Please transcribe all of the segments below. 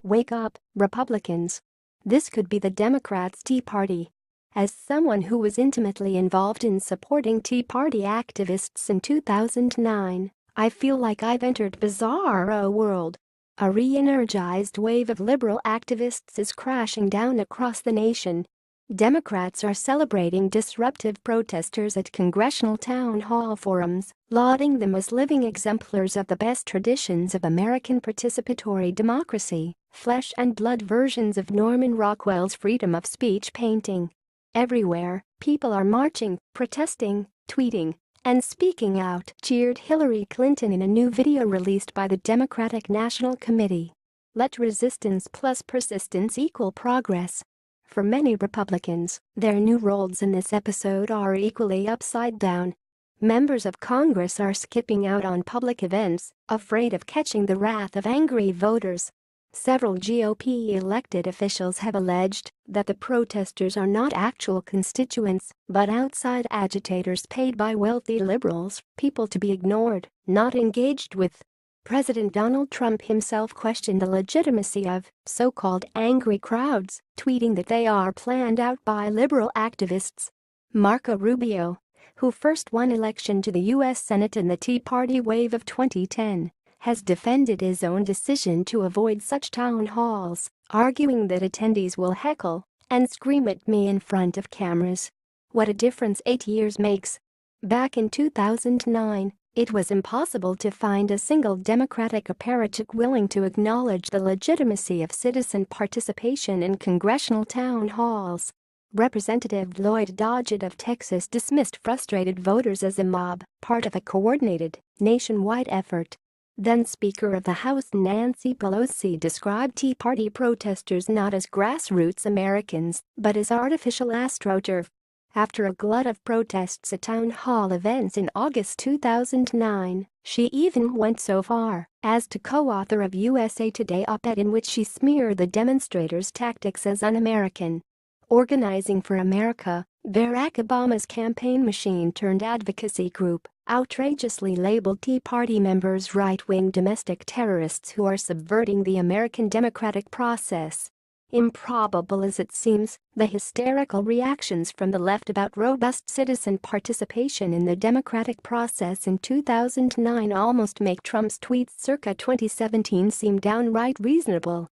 Wake up, Republicans. This could be the Democrats' Tea Party. As someone who was intimately involved in supporting Tea Party activists in 2009, I feel like I've entered bizarro world. A re-energized wave of liberal activists is crashing down across the nation. Democrats are celebrating disruptive protesters at congressional town hall forums, lauding them as living exemplars of the best traditions of American participatory democracy, flesh and blood versions of Norman Rockwell's freedom of speech painting. Everywhere, people are marching, protesting, tweeting, and speaking out, cheered Hillary Clinton in a new video released by the Democratic National Committee. Let resistance plus persistence equal progress. For many Republicans, their new roles in this episode are equally upside down. Members of Congress are skipping out on public events, afraid of catching the wrath of angry voters. Several GOP elected officials have alleged that the protesters are not actual constituents but outside agitators paid by wealthy liberals, people to be ignored, not engaged with. President Donald Trump himself questioned the legitimacy of so-called angry crowds, tweeting that they are planned out by liberal activists. Marco Rubio, who first won election to the U.S. Senate in the Tea Party wave of 2010, has defended his own decision to avoid such town halls, arguing that attendees will heckle and scream at me in front of cameras. What a difference 8 years makes. Back in 2009, it was impossible to find a single Democratic apparatchik willing to acknowledge the legitimacy of citizen participation in congressional town halls. Representative Lloyd Doggett of Texas dismissed frustrated voters as a mob, part of a coordinated, nationwide effort. Then Speaker of the House Nancy Pelosi described Tea Party protesters not as grassroots Americans, but as artificial astroturf. After a glut of protests at town hall events in August 2009, she even went so far as to co-author of USA Today op-ed in which she smeared the demonstrators' tactics as un-American. Organizing for America, Barack Obama's campaign machine-turned-advocacy group, outrageously labeled Tea Party members right-wing domestic terrorists who are subverting the American democratic process. Improbable as it seems, the hysterical reactions from the left about robust citizen participation in the democratic process in 2009 almost make Trump's tweets circa 2017 seem downright reasonable.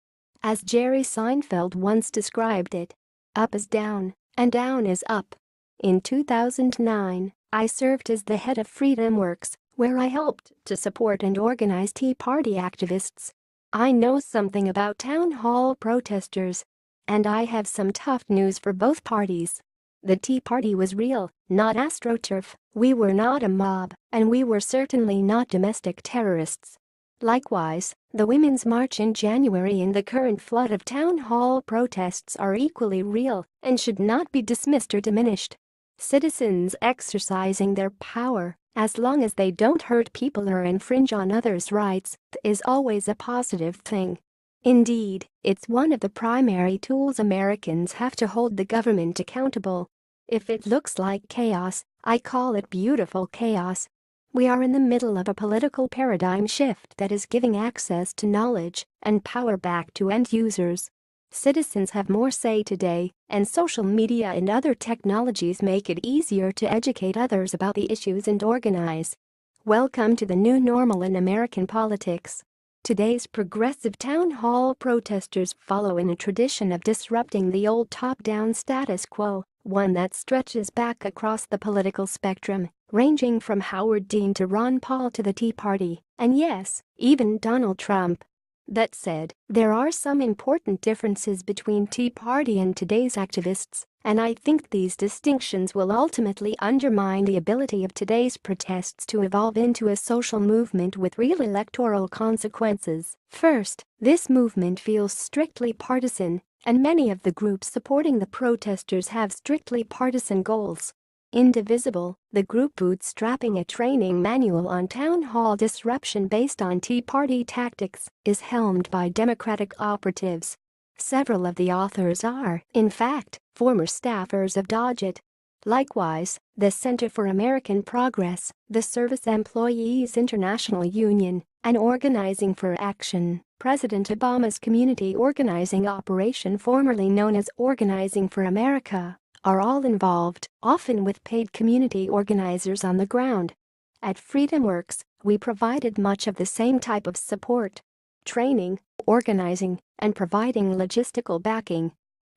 As Jerry Seinfeld once described it, up is down, and down is up. In 2009, I served as the head of FreedomWorks, where I helped to support and organize Tea Party activists. I know something about town hall protesters. And I have some tough news for both parties. The Tea Party was real, not astroturf, we were not a mob, and we were certainly not domestic terrorists. Likewise, the Women's March in January and the current flood of town hall protests are equally real and should not be dismissed or diminished. Citizens exercising their power, as long as they don't hurt people or infringe on others' rights, is always a positive thing. Indeed, it's one of the primary tools Americans have to hold the government accountable. If it looks like chaos, I call it beautiful chaos. We are in the middle of a political paradigm shift that is giving access to knowledge and power back to end users. Citizens have more say today, and social media and other technologies make it easier to educate others about the issues and organize. Welcome to the new normal in American politics. Today's progressive town hall protesters follow in a tradition of disrupting the old top-down status quo, one that stretches back across the political spectrum, ranging from Howard Dean to Ron Paul to the Tea Party, and yes, even Donald Trump. That said, there are some important differences between Tea Party and today's activists, and I think these distinctions will ultimately undermine the ability of today's protests to evolve into a social movement with real electoral consequences. First, this movement feels strictly partisan, and many of the groups supporting the protesters have strictly partisan goals. Indivisible, the group bootstrapping a training manual on town hall disruption based on Tea Party tactics, is helmed by Democratic operatives. Several of the authors are, in fact, former staffers of Doggett. Likewise, the Center for American Progress, the Service Employees International Union, and Organizing for Action, President Obama's community organizing operation, formerly known as Organizing for America, are all involved, often with paid community organizers on the ground. At FreedomWorks, we provided much of the same type of support: training, organizing, and providing logistical backing.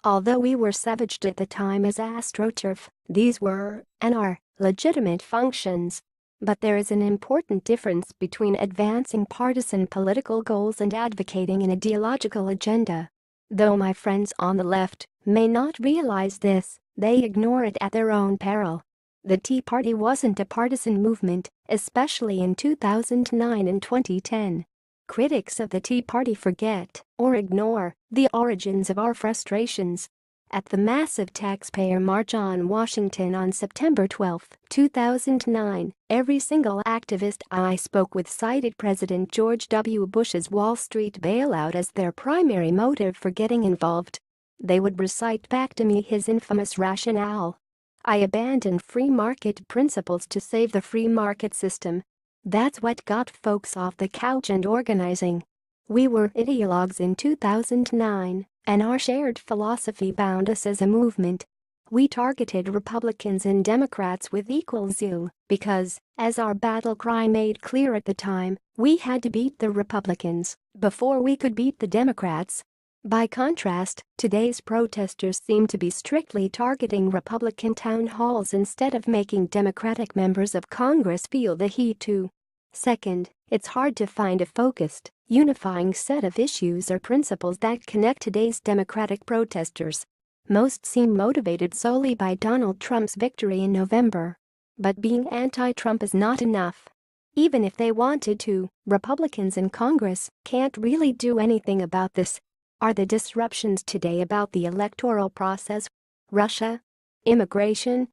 Although we were savaged at the time as AstroTurf, these were, and are, legitimate functions. But there is an important difference between advancing partisan political goals and advocating an ideological agenda. Though my friends on the left may not realize this, they ignore it at their own peril. The Tea Party wasn't a partisan movement, especially in 2009 and 2010. Critics of the Tea Party forget or ignore the origins of our frustrations. At the massive taxpayer march on Washington on September 12, 2009, every single activist I spoke with cited President George W. Bush's Wall Street bailout as their primary motive for getting involved. They would recite back to me his infamous rationale: "I abandoned free market principles to save the free market system." That's what got folks off the couch and organizing. We were ideologues in 2009, and our shared philosophy bound us as a movement. We targeted Republicans and Democrats with equal zeal because, as our battle cry made clear at the time, we had to beat the Republicans before we could beat the Democrats. By contrast, today's protesters seem to be strictly targeting Republican town halls instead of making Democratic members of Congress feel the heat too. Second, it's hard to find a focused, unifying set of issues or principles that connect today's Democratic protesters. Most seem motivated solely by Donald Trump's victory in November. But being anti-Trump is not enough. Even if they wanted to, Republicans in Congress can't really do anything about this. Are the disruptions today about the electoral process, Russia, immigration,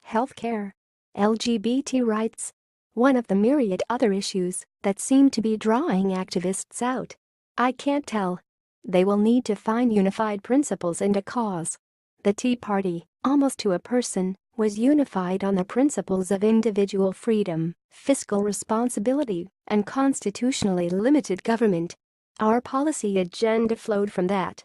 healthcare, LGBT rights? One of the myriad other issues that seem to be drawing activists out? I can't tell. They will need to find unified principles and a cause. The Tea Party, almost to a person, was unified on the principles of individual freedom, fiscal responsibility, and constitutionally limited government. Our policy agenda flowed from that.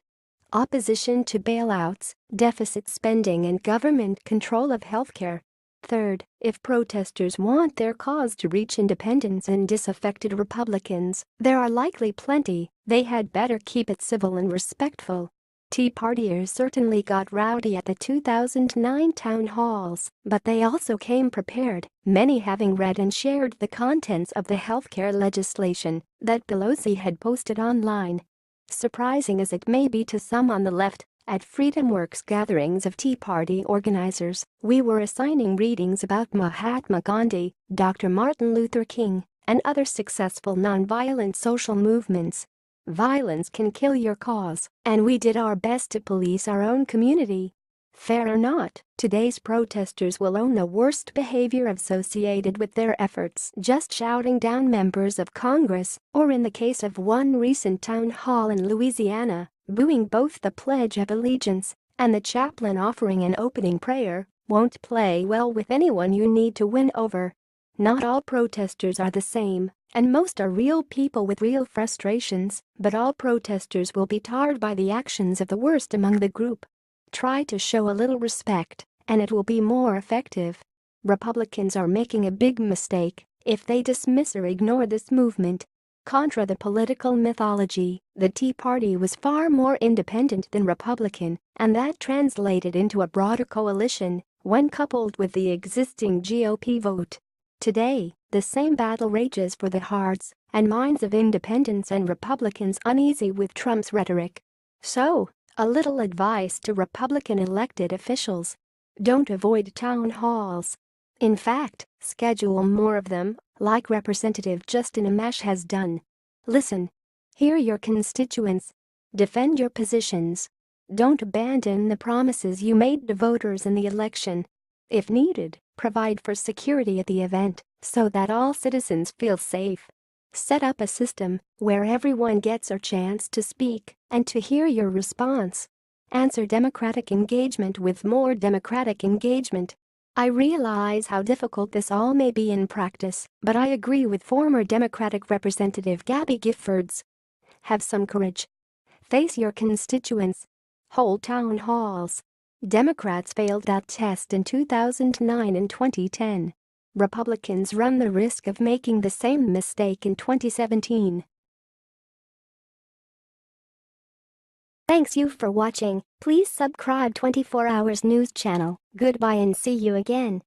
Opposition to bailouts, deficit spending, and government control of healthcare. Third, if protesters want their cause to reach independents and disaffected Republicans, there are likely plenty. They had better keep it civil and respectful. Tea Partiers certainly got rowdy at the 2009 town halls, but they also came prepared, many having read and shared the contents of the healthcare legislation that Pelosi had posted online. Surprising as it may be to some on the left, at FreedomWorks gatherings of Tea Party organizers, we were assigning readings about Mahatma Gandhi, Dr. Martin Luther King, and other successful nonviolent social movements. Violence can kill your cause, and we did our best to police our own community. Fair or not, today's protesters will own the worst behavior associated with their efforts, just shouting down members of Congress, or in the case of one recent town hall in Louisiana, booing both the Pledge of Allegiance and the chaplain offering an opening prayer. Won't play well with anyone you need to win over. Not all protesters are the same, and most are real people with real frustrations, but all protesters will be tarred by the actions of the worst among the group. Try to show a little respect, and it will be more effective. Republicans are making a big mistake if they dismiss or ignore this movement. Contra the political mythology, the Tea Party was far more independent than Republican, and that translated into a broader coalition when coupled with the existing GOP vote. Today, the same battle rages for the hearts and minds of independents and Republicans uneasy with Trump's rhetoric. So, a little advice to Republican elected officials: don't avoid town halls. In fact, schedule more of them, like Representative Justin Amash has done. Listen. Hear your constituents. Defend your positions. Don't abandon the promises you made to voters in the election. If needed, provide for security at the event so that all citizens feel safe. Set up a system where everyone gets a chance to speak and to hear your response. Answer Democratic engagement with more Democratic engagement. I realize how difficult this all may be in practice, but I agree with former Democratic Representative Gabby Giffords. Have some courage. Face your constituents. Hold town halls. Democrats failed that test in 2009 and 2010. Republicans run the risk of making the same mistake in 2017. Thanks you for watching. Please subscribe 24 Hours News channel. Goodbye and see you again.